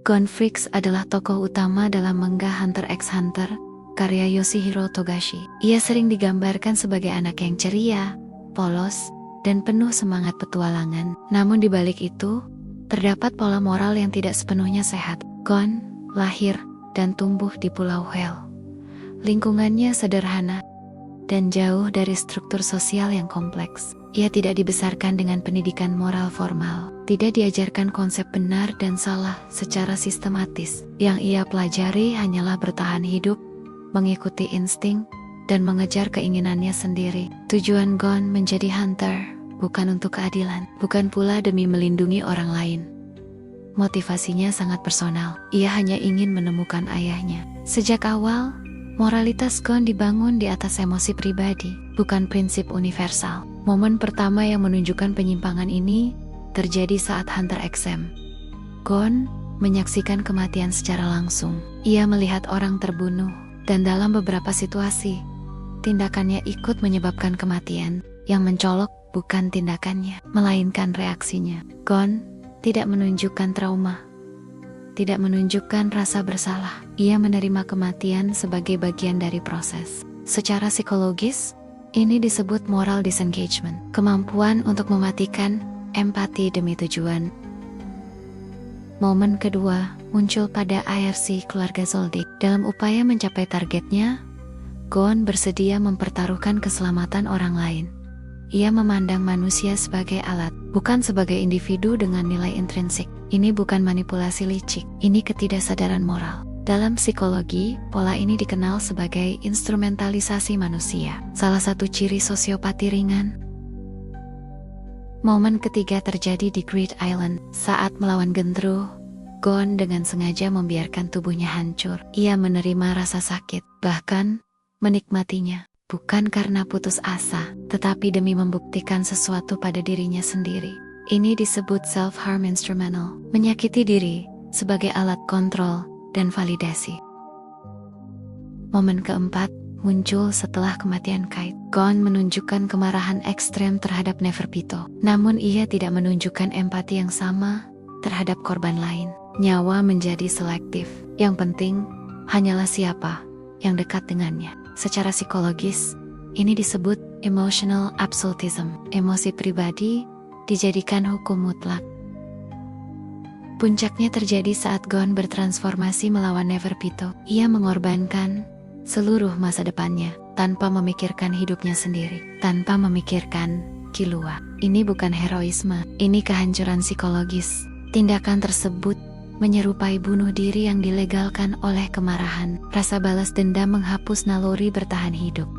Gon Freaks adalah tokoh utama dalam manga Hunter x Hunter, karya Yoshihiro Togashi. Ia sering digambarkan sebagai anak yang ceria, polos, dan penuh semangat petualangan. Namun di balik itu, terdapat pola moral yang tidak sepenuhnya sehat. Gon lahir dan tumbuh di Pulau Hell. Lingkungannya sederhana dan jauh dari struktur sosial yang kompleks. Ia tidak dibesarkan dengan pendidikan moral formal, tidak diajarkan konsep benar dan salah secara sistematis. Yang ia pelajari hanyalah bertahan hidup, mengikuti insting, dan mengejar keinginannya sendiri. Tujuan Gon menjadi hunter bukan untuk keadilan, bukan pula demi melindungi orang lain. Motivasinya sangat personal, ia hanya ingin menemukan ayahnya. Sejak awal, moralitas Gon dibangun di atas emosi pribadi, bukan prinsip universal. Momen pertama yang menunjukkan penyimpangan ini terjadi saat Hunter XM. Gon menyaksikan kematian secara langsung. Ia melihat orang terbunuh, dan dalam beberapa situasi, tindakannya ikut menyebabkan kematian. Yang mencolok bukan tindakannya, melainkan reaksinya. Gon tidak menunjukkan trauma, tidak menunjukkan rasa bersalah. Ia menerima kematian sebagai bagian dari proses. Secara psikologis, ini disebut moral disengagement, kemampuan untuk mematikan empati demi tujuan. Momen kedua muncul pada IRC keluarga Zoldyck. Dalam upaya mencapai targetnya, Gon bersedia mempertaruhkan keselamatan orang lain. Ia memandang manusia sebagai alat, bukan sebagai individu dengan nilai intrinsik. Ini bukan manipulasi licik, ini ketidaksadaran moral. Dalam psikologi, pola ini dikenal sebagai instrumentalisasi manusia, salah satu ciri sosiopati ringan. Momen ketiga terjadi di Great Island. Saat melawan Gendro, Gon dengan sengaja membiarkan tubuhnya hancur. Ia menerima rasa sakit, bahkan menikmatinya. Bukan karena putus asa, tetapi demi membuktikan sesuatu pada dirinya sendiri. Ini disebut self-harm instrumental, menyakiti diri sebagai alat kontrol dan validasi. Momen keempat muncul setelah kematian Kite. Gon menunjukkan kemarahan ekstrem terhadap Neferpitou. Namun ia tidak menunjukkan empati yang sama terhadap korban lain. Nyawa menjadi selektif. Yang penting hanyalah siapa yang dekat dengannya. Secara psikologis, ini disebut emotional absolutism. Emosi pribadi dijadikan hukum mutlak. Puncaknya terjadi saat Gon bertransformasi melawan Neferpitou. Ia mengorbankan seluruh masa depannya tanpa memikirkan hidupnya sendiri, tanpa memikirkan Killua. Ini bukan heroisme, ini kehancuran psikologis. Tindakan tersebut menyerupai bunuh diri yang dilegalkan oleh kemarahan. Rasa balas dendam menghapus naluri bertahan hidup.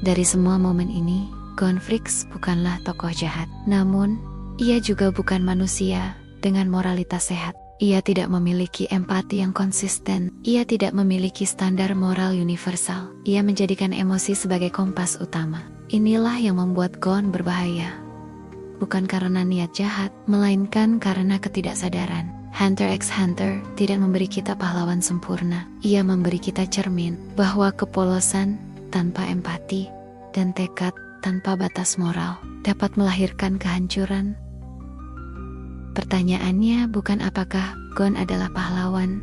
Dari semua momen ini, Gon Freaks bukanlah tokoh jahat. Namun, ia juga bukan manusia dengan moralitas sehat. Ia tidak memiliki empati yang konsisten. Ia tidak memiliki standar moral universal. Ia menjadikan emosi sebagai kompas utama. Inilah yang membuat Gon berbahaya. Bukan karena niat jahat, melainkan karena ketidaksadaran. Hunter x Hunter tidak memberi kita pahlawan sempurna. Ia memberi kita cermin bahwa kepolosan tanpa empati dan tekad tanpa batas moral dapat melahirkan kehancuran. Pertanyaannya bukan apakah Gon adalah pahlawan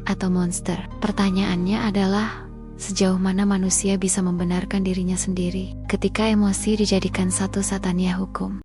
atau monster. Pertanyaannya adalah sejauh mana manusia bisa membenarkan dirinya sendiri ketika emosi dijadikan satu-satunya hukum.